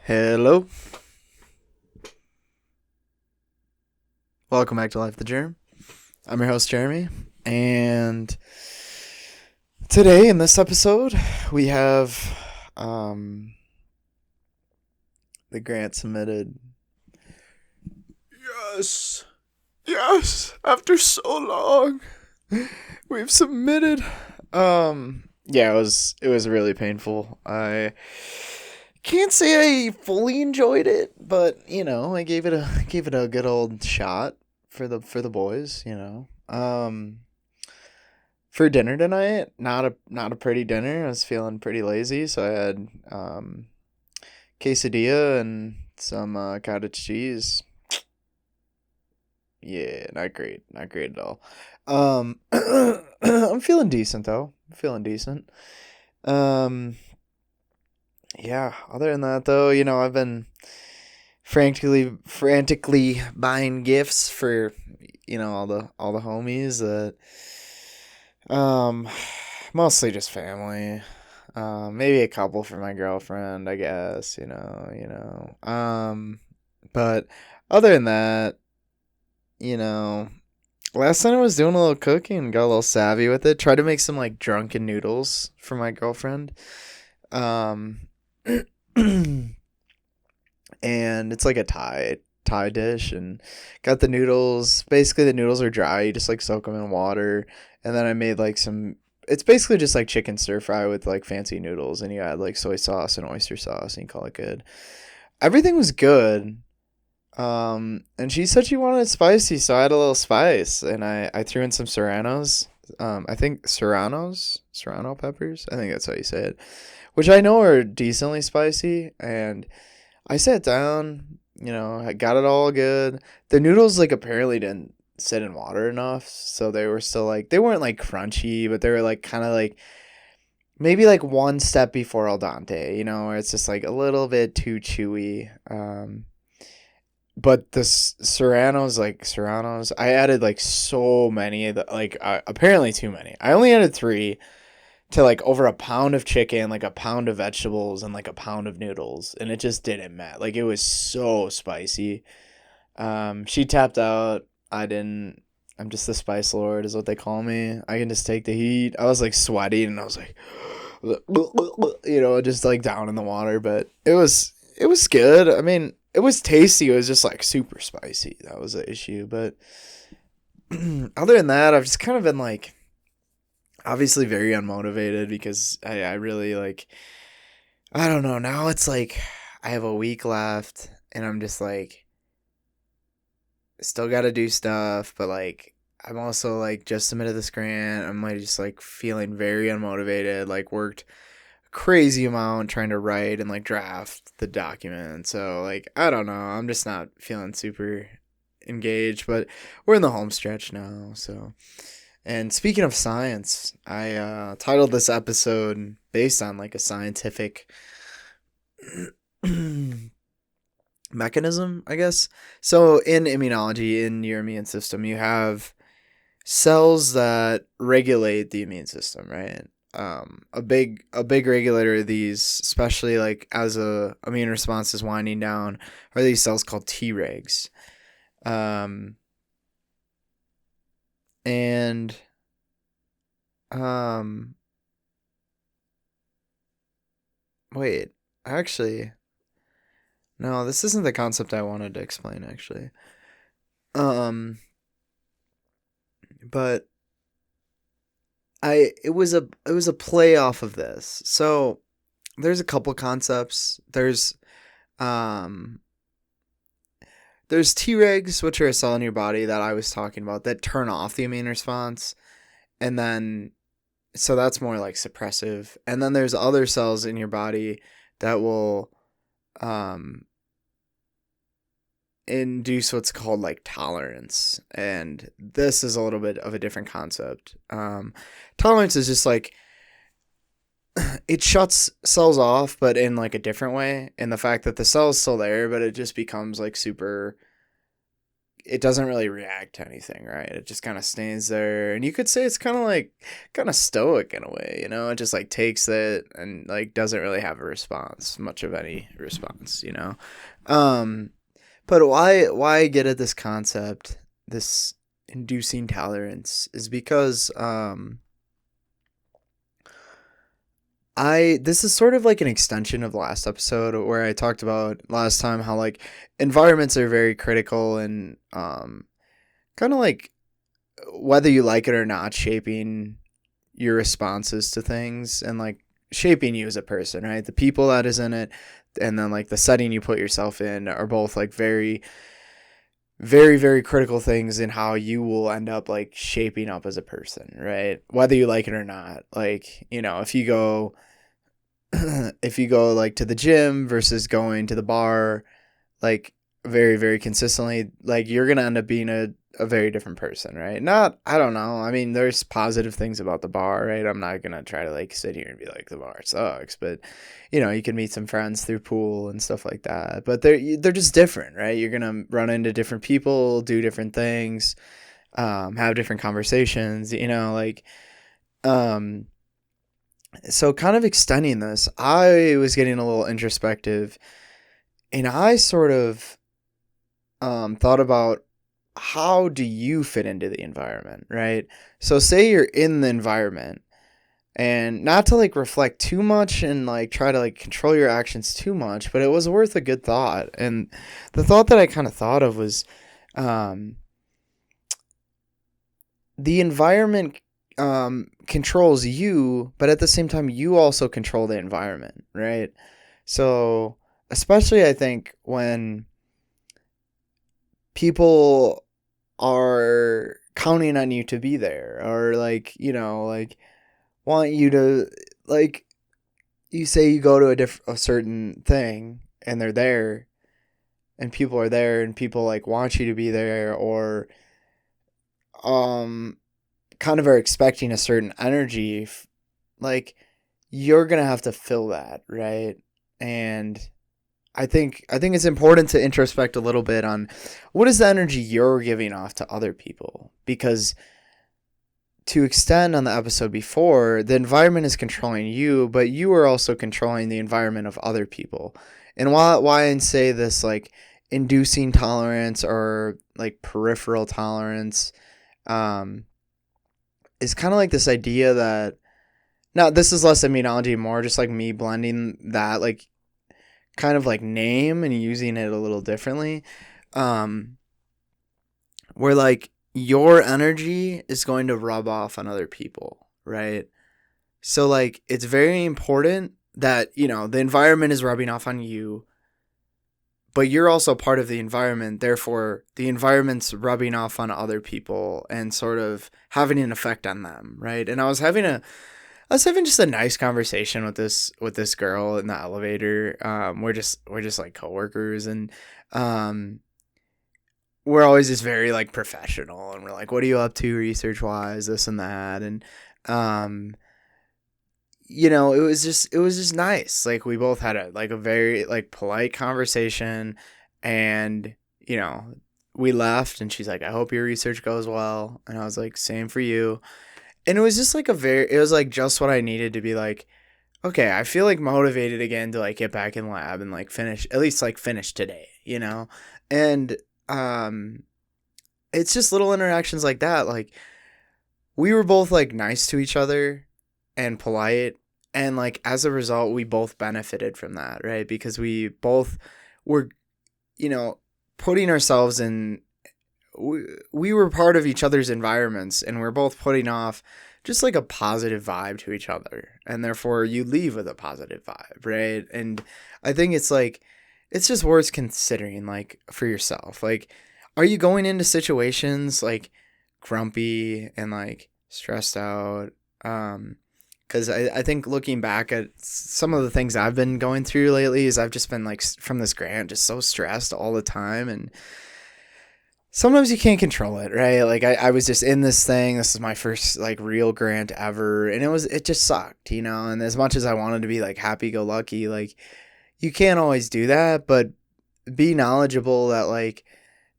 Hello. Welcome back to Life the Germ. I'm your host, Jeremy. And today, in this episode, we have the grant submitted. Yes. Yes. After so long, we've submitted. Yeah, it was really painful. I can't say I fully enjoyed it, but I gave it a good old shot for the boys. For dinner tonight, not a pretty dinner. I was feeling pretty lazy, so I had quesadilla and some cottage cheese. Yeah, not great at all. I'm feeling decent though. I'm feeling decent. Um, yeah. Other than that, though, I've been frantically buying gifts for all the homies that um mostly just family. Maybe a couple for my girlfriend, I guess. But other than that, you know, last night I was doing a little cooking, got a little savvy with it. Tried to make some like drunken noodles for my girlfriend. Um, and it's like a Thai dish, and got the noodles. Basically, the noodles are dry. You just like soak them in water, and then I made like some. It's basically just like chicken stir fry with like fancy noodles, and you add like soy sauce and oyster sauce, and you call it good. Everything was good. And she said she wanted it spicy, so I had a little spice, and I threw in some serranos. I think serrano peppers. I think that's how you say it, which I know are decently spicy. And I sat down, I got it all good. The noodles like apparently didn't sit in water enough, so they were still like they weren't like crunchy, but they were like kind of like maybe like one step before al dente, where it's just like a little bit too chewy. But the serranos, I added like so many of the like apparently too many. I only added three to like over a pound of chicken, like a pound of vegetables, and like a pound of noodles, and it just didn't match. Like it was so spicy. She tapped out. I didn't. I'm just the spice lord, is what they call me. I can just take the heat. I was like sweating, and I was like, just like down in the water. But it was good. I mean, it was tasty. It was just like super spicy. That was the issue. But other than that, I've just kind of been like obviously very unmotivated because I really like I don't know. Now it's like I have a week left, and I'm just like still got to do stuff, but like I'm also like just submitted this grant. I'm like just like feeling very unmotivated. Like worked a crazy amount trying to write and like draft the document. So like I don't know. I'm just not feeling super engaged. But we're in the home stretch now. So and speaking of science, I titled this episode based on like a scientific mechanism, I guess. So in immunology, in your immune system, you have cells that regulate the immune system, right? A big regulator of these, especially like as a immune response is winding down, are these cells called Tregs. Um, and um, wait, actually, no, this isn't the concept I wanted to explain. Actually, um, but it was a play off of this. So there's a couple concepts. Um there's Tregs, which are a cell in your body that I was talking about that turn off the immune response, and then so that's more like suppressive. And then there's other cells in your body that will um induce what's called like tolerance, and this is a little bit of a different concept. Tolerance is just like it shuts cells off, but in like a different way. And the fact that the cell is still there, but it just becomes like super it doesn't really react to anything, right? It just kind of stays there. And you could say it's kind of like kind of stoic in a way, you know? It just like takes it and like doesn't really have a response, much of any response, you know? But why I get at this concept, this inducing tolerance, is because this is sort of like an extension of the last episode where I talked about last time how like environments are very critical and kind of like whether you like it or not shaping your responses to things and like shaping you as a person, right? The people that is in it and then like the setting you put yourself in are both like very very very critical things in how you will end up like shaping up as a person, right? Whether you like it or not. Like, you know, if you go like to the gym versus going to the bar like very very consistently, like you're gonna end up being a very different person, right? Not, I don't know, I mean there's positive things about the bar, right? I'm not gonna try to like sit here and be like the bar sucks, but you know, you can meet some friends through pool and stuff like that, but they're just different, right? You're gonna run into different people, do different things, have different conversations, you know, like so kind of extending this, I was getting a little introspective and I sort of thought about how do you fit into the environment, right? So say you're in the environment and not to like reflect too much and like try to like control your actions too much, but it was worth a good thought. And the thought that I kind of thought of was the environment controls you, but at the same time you also control the environment, right? So especially I think when people are counting on you to be there or like, you know, like want you to, like, you say you go to a certain thing and they're there and people are there and people like want you to be there or kind of are expecting a certain energy, like you're gonna have to fill that, right? And I think it's important to introspect a little bit on what is the energy you're giving off to other people, because to extend on the episode before, the environment is controlling you, but you are also controlling the environment of other people. And why I say this like inducing tolerance or like peripheral tolerance is kind of like this idea that, now this is less immunology, more just like me blending that like kind of like name and using it a little differently, where like your energy is going to rub off on other people, right? So like it's very important that, you know, the environment is rubbing off on you, but you're also part of the environment, therefore the environment's rubbing off on other people and sort of having an effect on them, right? And I was having just a nice conversation with this girl in the elevator. We're just like coworkers, and we're always just very like professional, and we're like, what are you up to research wise, this and that, and you know, it was just nice. Like we both had a very like polite conversation, and you know, we left, and she's like, I hope your research goes well, and I was like, same for you. And it was just like it was like just what I needed to be like, okay, I feel like motivated again to like get back in lab and like finish today, you know? And it's just little interactions like that. Like we were both like nice to each other and polite, and like as a result we both benefited from that, right? Because we both were, you know, putting ourselves in, we were part of each other's environments, and we're both putting off just like a positive vibe to each other, and therefore you leave with a positive vibe, right? And I think it's like, it's just worth considering, like for yourself, like are you going into situations like grumpy and like stressed out? Because I think looking back at some of the things I've been going through lately is I've just been like from this grant just so stressed all the time, and sometimes you can't control it, right? Like I was just in this thing. This is my first like real grant ever, and it just sucked, you know. And as much as I wanted to be like happy go lucky, like you can't always do that, but be knowledgeable that like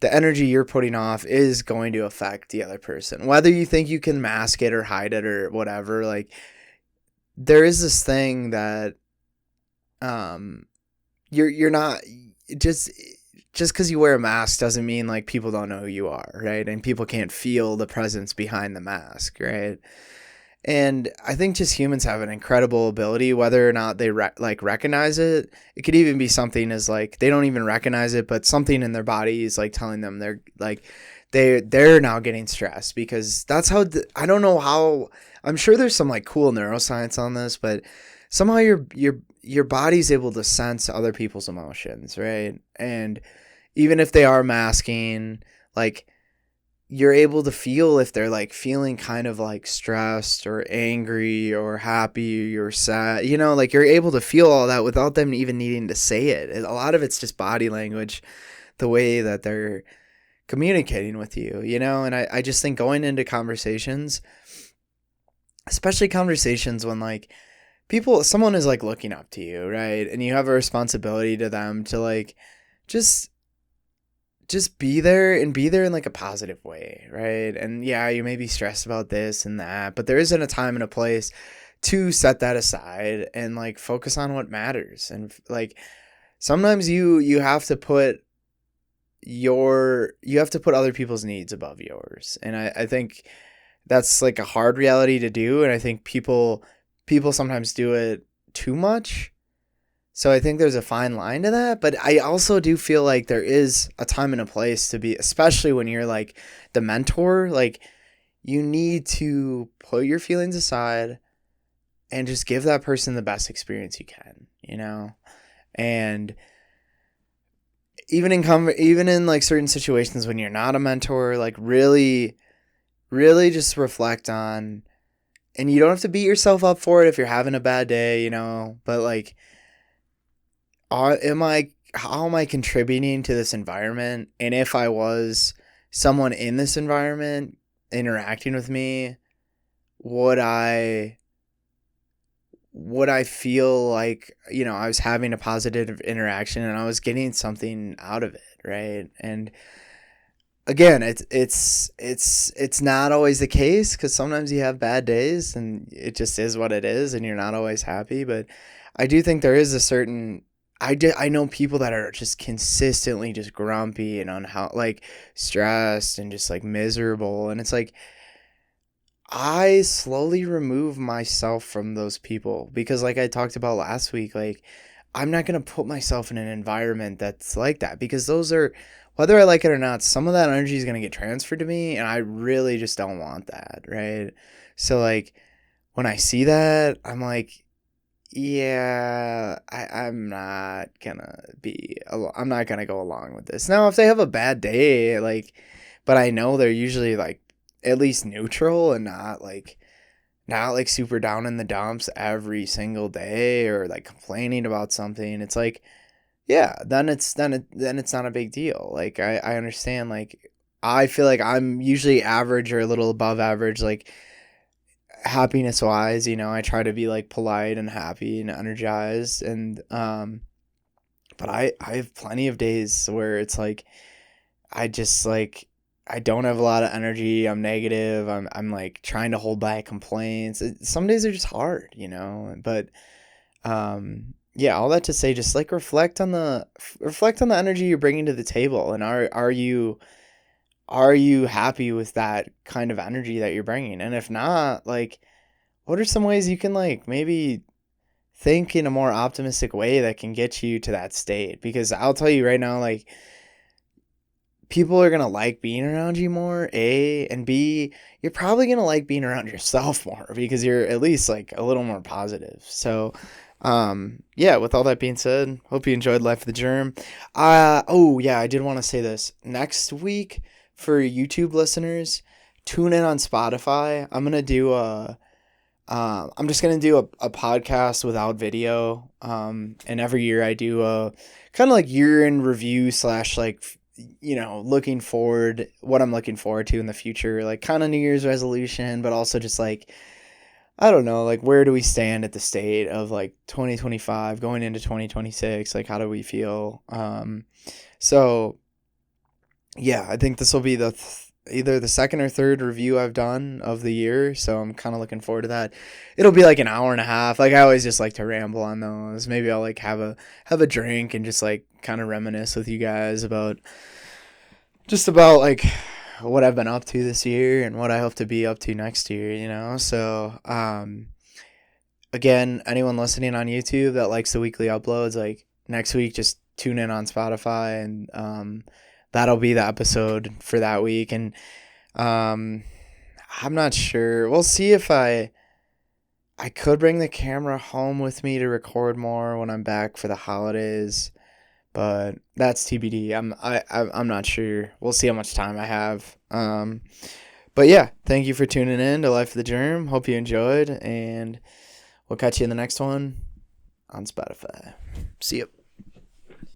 the energy you're putting off is going to affect the other person. Whether you think you can mask it or hide it or whatever, like there is this thing that um you're not just because you wear a mask doesn't mean like people don't know who you are, right? And people can't feel the presence behind the mask, right? And I think just humans have an incredible ability, whether or not they recognize it. It could even be something as like they don't even recognize it, but something in their body is like telling them they're like they're now getting stressed because that's how I don't know how. I'm sure there's some like cool neuroscience on this, but somehow your body's able to sense other people's emotions, right? And even if they are masking, like you're able to feel if they're like feeling kind of like stressed or angry or happy or sad, like you're able to feel all that without them even needing to say it. A lot of it's just body language, the way that they're communicating with you, and I just think going into conversations, especially conversations when like someone is like looking up to you, right? And you have a responsibility to them to like, just be there and be there in like a positive way, right? And yeah, you may be stressed about this and that, but there isn't a time and a place to set that aside and like focus on what matters. And like sometimes you have to put other people's needs above yours. And I think that's like a hard reality to do. And I think people sometimes do it too much. So I think there's a fine line to that, but I also do feel like there is a time and a place to be, especially when you're like the mentor, like you need to put your feelings aside and just give that person the best experience you can, and even in like certain situations when you're not a mentor, like really, really just reflect on, and you don't have to beat yourself up for it if you're having a bad day, but like, how am I contributing to this environment? And if I was someone in this environment interacting with me, would I feel like, I was having a positive interaction and I was getting something out of it, right? And again, it's not always the case because sometimes you have bad days and it just is what it is and you're not always happy, but I do think there is a certain I know people that are just consistently just grumpy and like stressed and just like miserable. And it's like, I slowly remove myself from those people because like I talked about last week, like I'm not going to put myself in an environment that's like that because those are, whether I like it or not, some of that energy is going to get transferred to me. And I really just don't want that. Right. So like when I see that, I'm like, yeah, I'm not gonna go along with this. Now, if they have a bad day, like, but I know they're usually like at least neutral and not like super down in the dumps every single day or like complaining about something. It's like, yeah, then it's not a big deal. Like I understand. Like I feel like I'm usually average or a little above average. Like happiness wise, I try to be like polite and happy and energized and but I have plenty of days where it's like I just like I don't have a lot of energy, I'm negative, I'm like trying to hold back complaints. Some days are just hard, but yeah, all that to say, just like reflect on the energy you're bringing to the table, and are you happy with that kind of energy that you're bringing? And if not, like, what are some ways you can, like, maybe think in a more optimistic way that can get you to that state? Because I'll tell you right now, like, people are going to like being around you more, A, and B, you're probably going to like being around yourself more because you're at least, like, a little more positive. So, yeah, with all that being said, hope you enjoyed Life of the Germ. Oh, yeah, I did want to say this. Next week, for YouTube listeners, tune in on Spotify. I'm just gonna do a podcast without video. And every year I do a kind of like year in review / like, looking forward, what I'm looking forward to in the future, like kind of New Year's resolution, but also just like, I don't know, like where do we stand at the state of like 2025 going into 2026? Like how do we feel? So yeah, I think this will be either the second or third review I've done of the year, so I'm kind of looking forward to that. It'll be like an hour and a half. Like I always just like to ramble on those. Maybe I'll like have a drink and just like kind of reminisce with you guys about just about like what I've been up to this year and what I hope to be up to next year, you know? So, again, anyone listening on YouTube that likes the weekly uploads, like next week, just tune in on Spotify and that'll be the episode for that week. And um, I'm not sure. We'll see if I could bring the camera home with me to record more when I'm back for the holidays, but that's TBD. I'm not sure. We'll see how much time I have. But yeah, thank you for tuning in to Life of the Germ. Hope you enjoyed, and we'll catch you in the next one on Spotify. See you.